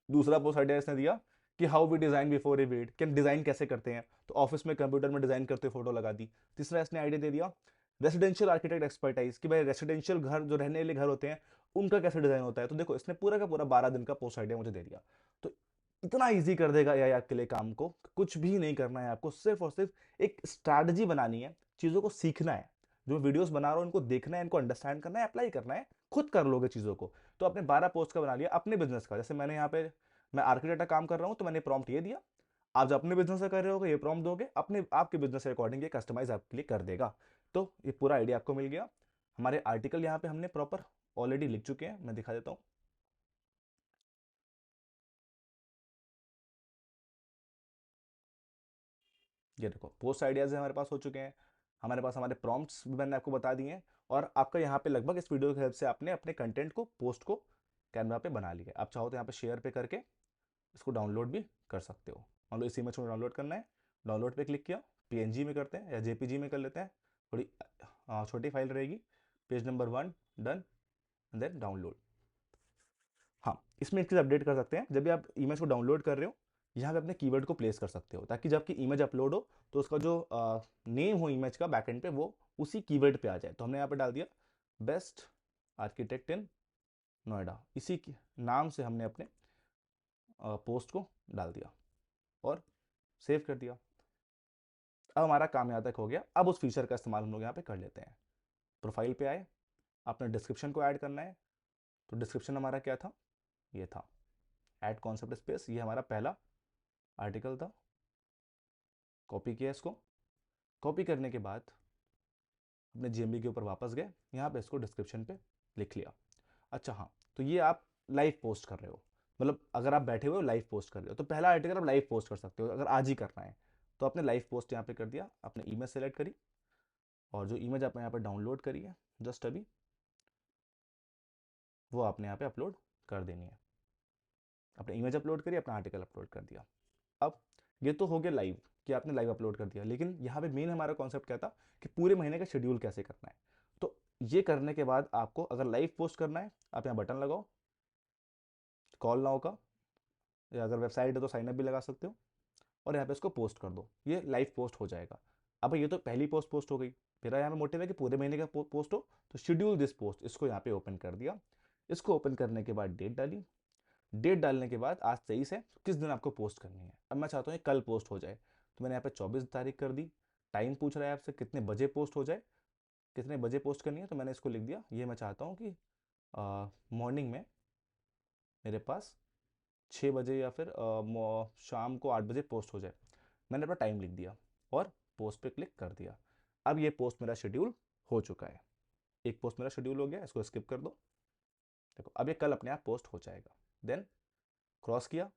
दूसरा पोस्ट आइडिया इसने दिया कि how we design before a weed, कि डिजाइन कैसे करते हैं, तो ऑफिस में कंप्यूटर में डिजाइन करते फोटो लगा दी। तीसरा इसने आइडिया दे दिया रेसिडेंशियल आर्किटेक्ट एक्सपर्टाइज, कि भाई रेसिडेंशियल घर जो रहने वाले घर होते हैं उनका कैसे डिजाइन होता है। तो देखो, इसने पूरा का पूरा 12 दिन का पोस्ट आइडिया मुझे दे दिया। तो इतना इजी कर देगा एआई आपके लिए काम को, कुछ भी नहीं करना है आपको, सिर्फ और सिर्फ एक स्ट्रैटेजी बनानी है, चीजों को सीखना है। जो वीडियोस बना रहा हूं इनको देखना है, इनको अंडरस्टैंड करना है, अप्लाई करना है, खुद कर लोगे चीजों को। तो आपने 12 पोस्ट का बना लिया अपने बिजनेस का। जैसे मैंने यहाँ पे, मैं आर्किटेक्ट का काम कर रहा हूँ, तो मैंने प्रॉम्प्ट ये दिया। आप जब अपने बिजनेस से कर रहे हो ये प्रॉम्प्ट दोगे, अपने आपके बिजनेस के अकॉर्डिंग ये कस्टमाइज आपके लिए कर देगा। तो ये पूरा आइडिया आपको मिल गया। हमारे आर्टिकल यहाँ पे हमने प्रॉपर ऑलरेडी लिख चुके हैं, मैं दिखा देता हूँ। ये देखो, पोस्ट आइडियाज हमारे पास हो चुके हैं, हमारे पास हमारे प्रॉम्प्ट्स भी मैंने आपको बता दिए हैं, और आपका यहाँ पे लगभग इस वीडियो की हेल्प से आपने अपने कंटेंट को, पोस्ट को कैनवा पे बना लिया। आप चाहो तो यहाँ पे शेयर पे करके इसको डाउनलोड भी कर सकते हो। मान लो इस इमेज को डाउनलोड करना है, डाउनलोड पे क्लिक किया, पीएनजी में करते हैं या जेपीजी में कर लेते हैं, थोड़ी छोटी फाइल रहेगी। Page number 1 done. Then download. हाँ, इसमें एक चीज़ अपडेट कर सकते हैं, जब भी आप इमेज को डाउनलोड कर रहे हो यहाँ पे अपने कीवर्ड को प्लेस कर सकते हो, ताकि जब आपकी इमेज अपलोड हो तो उसका जो नेम हो इमेज का बैकएंड पे वो उसी कीवर्ड पे आ जाए। तो हमने यहाँ पे डाल दिया बेस्ट आर्किटेक्ट इन नोएडा, इसी नाम से हमने अपने पोस्ट को डाल दिया और सेव कर दिया। अब हमारा काम यहाँ तक हो गया। अब उस फीचर का इस्तेमाल हम लोग यहाँ पे कर लेते हैं। प्रोफाइल पे आए, अपने डिस्क्रिप्शन को ऐड करना है। तो डिस्क्रिप्शन हमारा क्या था, ये था ऐड कॉन्सेप्ट स्पेस, ये हमारा पहला आर्टिकल था। कॉपी किया इसको, कॉपी करने के बाद अपने जीएमबी के ऊपर वापस गए, यहाँ पे इसको डिस्क्रिप्शन पे लिख लिया। अच्छा हाँ, तो ये आप लाइव पोस्ट कर रहे हो, मतलब अगर आप बैठे हुए हो लाइव पोस्ट कर रहे हो तो पहला आर्टिकल आप लाइव पोस्ट कर सकते हो अगर आज ही करना है। तो आपने लाइव पोस्ट यहाँ पे कर दिया, आपने इमेज सेलेक्ट करी और जो इमेज आपने यहाँ पे डाउनलोड करी है जस्ट अभी, वो आपने यहाँ पे अपलोड कर देनी है। आपने इमेज अपलोड करी, अपना आर्टिकल अपलोड कर दिया। अब ये तो हो गया लाइव कि आपने लाइव अपलोड कर दिया, लेकिन यहाँ पे मेन हमारा कॉन्सेप्ट क्या था कि पूरे महीने का शेड्यूल कैसे करना है। तो ये करने के बाद आपको अगर लाइव पोस्ट करना है, आप यहाँ बटन लगाओ कॉल नाउ का, या अगर वेबसाइट है तो साइनअप भी लगा सकते हो और यहाँ पे इसको पोस्ट कर दो, ये लाइव पोस्ट हो जाएगा। अब ये तो पहली पोस्ट हो गई। मेरा यहाँ पे मोटिव है कि पूरे महीने का पोस्ट हो, तो शेड्यूल दिस पोस्ट, इसको यहाँ पे ओपन कर दिया। इसको ओपन करने के बाद डेट डाली, डेट डालने के बाद आज 23 है, किस दिन आपको पोस्ट करनी है। अब मैं चाहता हूँ कल पोस्ट हो जाए, तो मैंने यहाँ पे 24 तारीख कर दी। टाइम पूछ रहा है आपसे कितने बजे पोस्ट हो जाए, कितने बजे पोस्ट करनी है, तो मैंने इसको लिख दिया, ये मैं चाहता हूँ कि मॉर्निंग में मेरे पास 6 बजे या फिर शाम को 8 बजे पोस्ट हो जाए। मैंने अपना टाइम लिख दिया और पोस्ट पे क्लिक कर दिया। अब ये पोस्ट मेरा शेड्यूल हो चुका है, एक पोस्ट मेरा शेड्यूल हो गया, इसको स्किप कर दो। देखो अब ये कल अपने आप पोस्ट हो जाएगा। देन क्रॉस किया,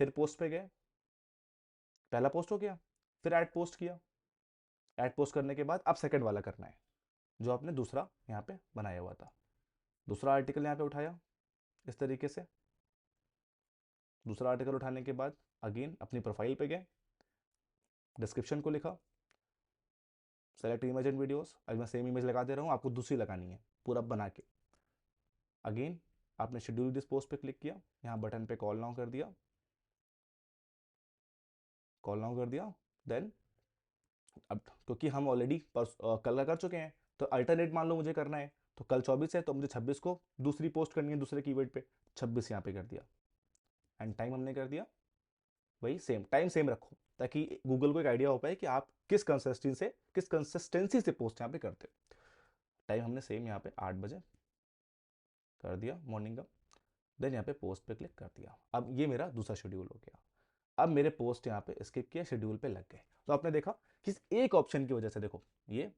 फिर पोस्ट पे गए, पहला पोस्ट हो गया, फिर ऐड पोस्ट किया। ऐड पोस्ट करने के बाद अब सेकंड वाला करना है जो आपने दूसरा यहाँ पे बनाया हुआ था। दूसरा आर्टिकल यहाँ पे उठाया इस तरीके से। दूसरा आर्टिकल उठाने के बाद अगेन अपनी प्रोफाइल पे गए, डिस्क्रिप्शन को लिखा सेलेक्ट इमेज एंड वीडियोस। अभी मैं सेम इमेज लगा दे रहा हूँ, आपको दूसरी लगानी है पूरा बना के। अगेन आपने शेड्यूल दिस पोस्ट पे क्लिक किया, यहाँ बटन पे कॉल नाउ कर दिया, कॉल नाउ कर दिया। देन अब क्योंकि हम ऑलरेडी कल का कर चुके हैं, तो अल्टरनेट मान लो मुझे करना है, तो कल 24 है तो मुझे 26 को दूसरी पोस्ट करनी है दूसरे कीवर्ड पे, 26 यहाँ पे कर दिया। एंड टाइम हमने कर दिया वही सेम, टाइम सेम रखो ताकि गूगल को एक आइडिया हो पाए कि आप किस कंसिस्टेंसी से पोस्ट यहाँ पे करते हो। टाइम हमने सेम यहाँ पे 8 बजे कर दिया मॉर्निंग का। देन यहाँ पे पोस्ट पे क्लिक कर दिया। अब ये मेरा दूसरा शेड्यूल हो गया। अब मेरे पोस्ट यहाँ पे स्किप किया, शेड्यूल पे लग गए। तो आपने देखा कि इस एक ऑप्शन की वजह से, देखो ये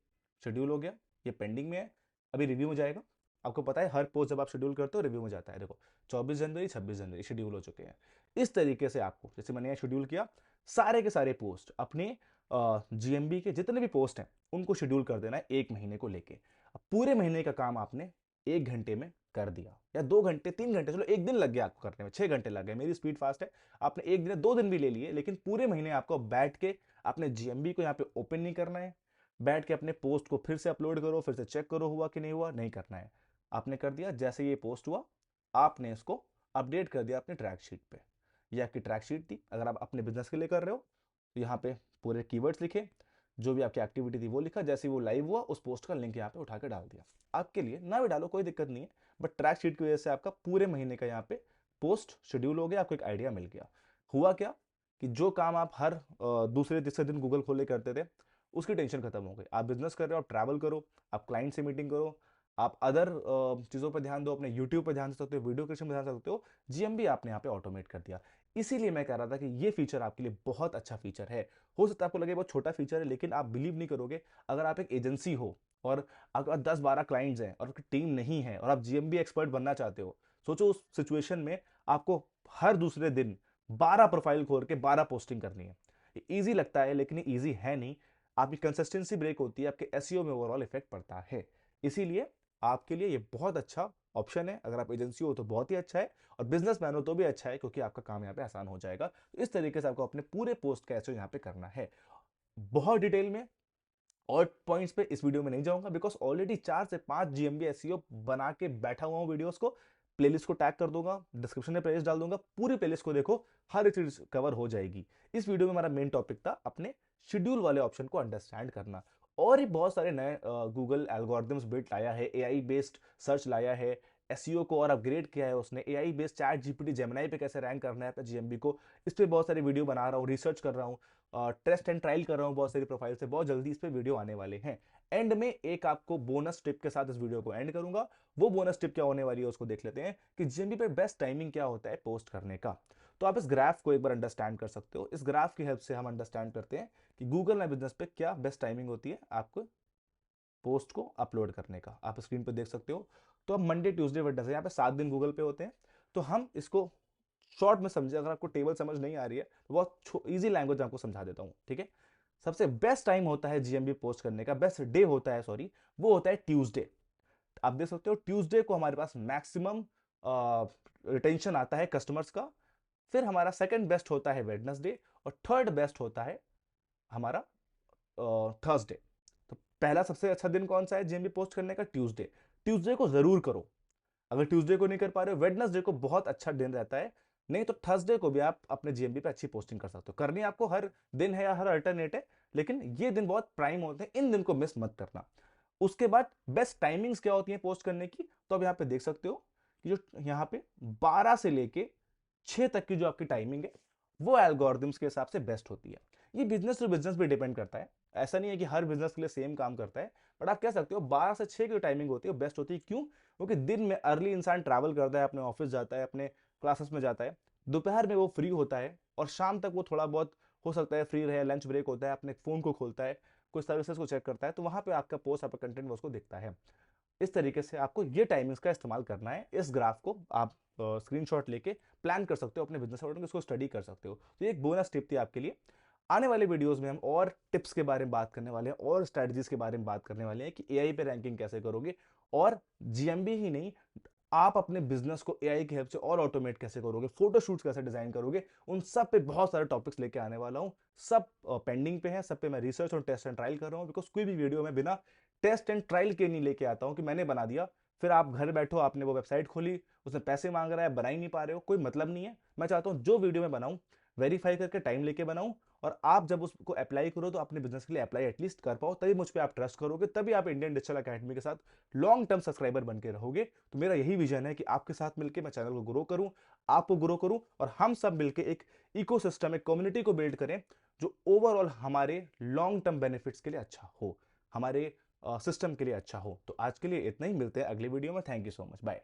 शेड्यूल हो गया, ये पेंडिंग में है, अभी रिव्यू में जाएगा। आपको पता है हर पोस्ट जब आप शेड्यूल करते हो रिव्यू में जाता है। देखो 24 जनवरी 26 जनवरी शेड्यूल हो चुके हैं। इस तरीके से आपको, जैसे मैंने यहाँ शेड्यूल किया, सारे के सारे पोस्ट अपने जीएमबी के जितने भी पोस्ट हैं उनको शेड्यूल कर देना है 1 महीने को लेके। अब पूरे महीने का काम आपने 1 घंटे में कर दिया, या 2 घंटे 3 घंटे, चलो एक दिन लग गया आपको करने में, 6 घंटे लग गए, मेरी स्पीड फास्ट है। आपने एक दिन 2 दिन भी ले लिए, लेकिन पूरे महीने आपको बैठ के अपने जीएमबी को यहाँ पे ओपन नहीं करना है, बैठ के अपने पोस्ट को फिर से अपलोड करो, फिर से चेक करो हुआ कि नहीं हुआ, नहीं करना है। आपने कर दिया, जैसे ये पोस्ट हुआ आपने इसको अपडेट कर दिया अपने ट्रैक शीट पे। ये आपकी ट्रैक शीट थी, अगर आप अपने बिजनेस के लिए कर रहे हो तो यहाँ पे पूरे कीवर्ड्स लिखे, जो भी आपकी एक्टिविटी थी वो लिखा, जैसे वो लाइव हुआ उस पोस्ट का लिंक यहाँ पे उठा के डाल दिया। आपके लिए ना भी डालो कोई दिक्कत नहीं है, बट ट्रैक शीट की वजह से आपका पूरे महीने का यहाँ पे पोस्ट शेड्यूल हो गया, आपको एक आइडिया मिल गया। हुआ क्या कि जो काम आप हर दूसरे तीसरे दिन गूगल खोले करते थे उसकी टेंशन खत्म हो गई। आप बिजनेस कर रहे हो, आप ट्रैवल करो, आप क्लाइंट से मीटिंग करो, आप अदर चीज़ों पर ध्यान दो, अपने यूट्यूब पर ध्यान दे सकते हो, वीडियो क्रिएशन में ध्यान दे सकते हो। जीएमबी आपने यहाँ पे ऑटोमेट कर दिया। इसीलिए मैं कह रहा था कि ये फीचर आपके लिए बहुत अच्छा फीचर है। हो सकता है आपको लगे बहुत छोटा फीचर है, लेकिन आप बिलीव नहीं करोगे, अगर आप एक एजेंसी हो और अगर 10-12 क्लाइंट्स हैं और आपकी टीम नहीं है और आप जीएमबी एक्सपर्ट बनना चाहते हो, सोचो उस सिचुएशन में आपको हर दूसरे दिन 12 प्रोफाइल खोल के 12 पोस्टिंग करनी है। ईजी लगता है लेकिन ईजी है नहीं। आपकी कंसिस्टेंसी ब्रेक होती है, आपके एसईओ में ओवरऑल इफेक्ट पड़ता है। इसीलिए आपके लिए ये बहुत अच्छा ऑप्शन है। अगर आप एजेंसी हो तो बहुत ही अच्छा है, और बिजनेसमैन हो तो भी अच्छा है, क्योंकि आपका काम यहाँ पे आसान हो जाएगा। तो इस तरीके से आपको अपने पूरे पोस्ट का एसईओ यहाँ पे करना है। बहुत डिटेल में और पॉइंट्स पे इस वीडियो में नहीं जाऊंगा, बिकॉज ऑलरेडी 4 से 5 जीएमबी एसईओ बना के बैठा हुआ हूं वीडियोस को। प्लेलिस्ट को टैग कर दूंगा, डिस्क्रिप्शन में प्लेलिस्ट डाल दूंगा, पूरी प्लेलिस्ट को देखो, हर एक चीज कवर हो जाएगी। इस वीडियो में हमारा मेन टॉपिक था अपने शेड्यूल वाले ऑप्शन को अंडरस्टैंड करना। और ही बहुत सारे नए गूगल एल्गोरिथम्स बिल्ट लाया है, एआई बेस्ड सर्च लाया है, एसईओ को और अपग्रेड किया है उसने, AI based chat GPT Gemini पे कैसे रैंक करना है अपने जीएमबी को, इस पे बहुत सारी वीडियो बना रहा हूँ, रिसर्च कर रहा हूँ, टेस्ट एंड ट्रायल कर रहा हूँ बहुत सारी प्रोफाइल से। बहुत जल्दी इस पे वीडियो आने वाले हैं। एंड में एक आपको बोनस टिप के साथ इस वीडियो को एंड करूंगा। वो बोनस टिप क्या होने वाली है उसको देख लेते हैं कि जीएमबी पे बेस्ट टाइमिंग क्या होता है पोस्ट करने का। तो आप इस ग्राफ को एक बार अंडरस्टैंड कर सकते हो। इस ग्राफ की हेल्प से हम अंडरस्टैंड करते हैं कि गूगल माई बिजनेस पे क्या बेस्ट टाइमिंग होती है आपको पोस्ट को अपलोड करने का। आप स्क्रीन पे देख सकते हो। तो अब मंडे ट्यूसडे वेडनेसडे, यहाँ पे 7 दिन गूगल पे होते हैं। तो हम इसको शॉर्ट में समझे, अगर आपको टेबल समझ नहीं आ रही है तो बहुत इजी लैंग्वेज में आपको समझा देता हूँ, ठीक है। सबसे बेस्ट टाइम होता है जीएमबी पोस्ट करने का, बेस्ट डे होता है सॉरी, वो होता है ट्यूसडे। आप देख सकते हो ट्यूसडे को हमारे पास मैक्सिमम रिटेंशन आता है कस्टमर्स का। फिर हमारा सेकंड बेस्ट होता है वेडनेसडे, और थर्ड बेस्ट होता है हमारा थर्सडे। तो पहला सबसे अच्छा दिन कौन सा है जीएमबी पोस्ट करने का? ट्यूसडे। ट्यूसडे को जरूर करो। अगर ट्यूसडे को नहीं कर पा रहे हो, वेडनेसडे को बहुत अच्छा दिन रहता है। नहीं तो थर्सडे को भी आप अपने जीएमबी पे अच्छी पोस्टिंग कर सकते हो। करनी आपको हर दिन है या हर अल्टरनेट है, लेकिन ये दिन बहुत प्राइम होते हैं, इन दिन को मिस मत करना। उसके बाद बेस्ट टाइमिंग्स क्या होती है पोस्ट करने की, तो अब यहाँ पे देख सकते हो कि जो यहाँ पे 12 से लेके 6 तक की जो आपकी टाइमिंग है, वो एल्गोरिथम्स के हिसाब से बेस्ट होती है। ये बिजनेस टू बिजनेस भी डिपेंड करता है, ऐसा नहीं है कि हर बिजनेस के लिए सेम काम करता है। बट आप कह सकते हो 12 से 6 की टाइमिंग होती है बेस्ट होती है। क्यों? क्योंकि दिन में अर्ली इंसान ट्रैवल करता है, अपने ऑफिस जाता है, अपने क्लासेस में जाता है, दोपहर में वो फ्री होता है, और शाम तक वो थोड़ा बहुत हो सकता है फ्री रहे, लंच ब्रेक होता है, अपने फोन को खोलता है, कुछ सर्विसेज को चेक करता है, तो वहां पे आपका पोस्ट, आपका कंटेंट वो उसको दिखता है। इस तरीके से आपको ये टाइमिंग्स का इस्तेमाल करना है। इस ग्राफ को आप स्क्रीनशॉट लेके प्लान कर सकते हो अपने बिजनेस अकाउंट, इसको स्टडी कर सकते हो। तो ये एक बोनस टिप थी आपके लिए। आने वाले वीडियोस में हम और टिप्स के बारे में बात करने वाले हैं, और स्ट्रेटजीज के बारे में बात करने वाले हैं कि एआई पे रैंकिंग कैसे करोगे, और जीएमबी ही नहीं, आप अपने बिजनेस को एआई की हेल्प से और ऑटोमेट कैसे करोगे, फोटो शूट्स कैसे डिजाइन करोगे। उन सब पे बहुत सारे टॉपिक्स लेके आने वाला हूं। सब पेंडिंग पे है, सब पे मैं रिसर्च और टेस्ट एंड ट्रायल कर रहा हूं, बिकॉज कोई भी वीडियो में बिना टेस्ट एंड ट्रायल के नहीं लेके आता हूं कि मैंने बना दिया, फिर आप घर बैठो, आपने वो वेबसाइट खोली, उसमें पैसे मांग रहा है, बना ही नहीं पा रहे हो, कोई मतलब नहीं है। मैं चाहता हूं जो वीडियो मैं बनाऊं, वेरीफाई करके टाइम लेके बनाऊं, और आप जब उसको अप्लाई करो तो अपने बिजनेस के लिए अप्लाई एटलीस्ट कर पाओ, तभी मुझ पर आप ट्रस्ट करोगे, तभी आप इंडियन डिजिटल अकेडमी के साथ लॉन्ग टर्म सब्सक्राइबर बन के रहोगे। तो मेरा यही विजन है कि आपके साथ मिलकर मैं चैनल को ग्रो करूं, आपको ग्रो करूं, और हम सब मिलकर एक इकोसिस्टम, एक कम्युनिटी को बिल्ड करें जो ओवरऑल हमारे लॉन्ग टर्म बेनिफिट्स के लिए अच्छा हो, हमारे सिस्टम के लिए अच्छा हो। तो आज के लिए इतना ही, मिलते हैं अगले वीडियो में। Thank you so much, bye.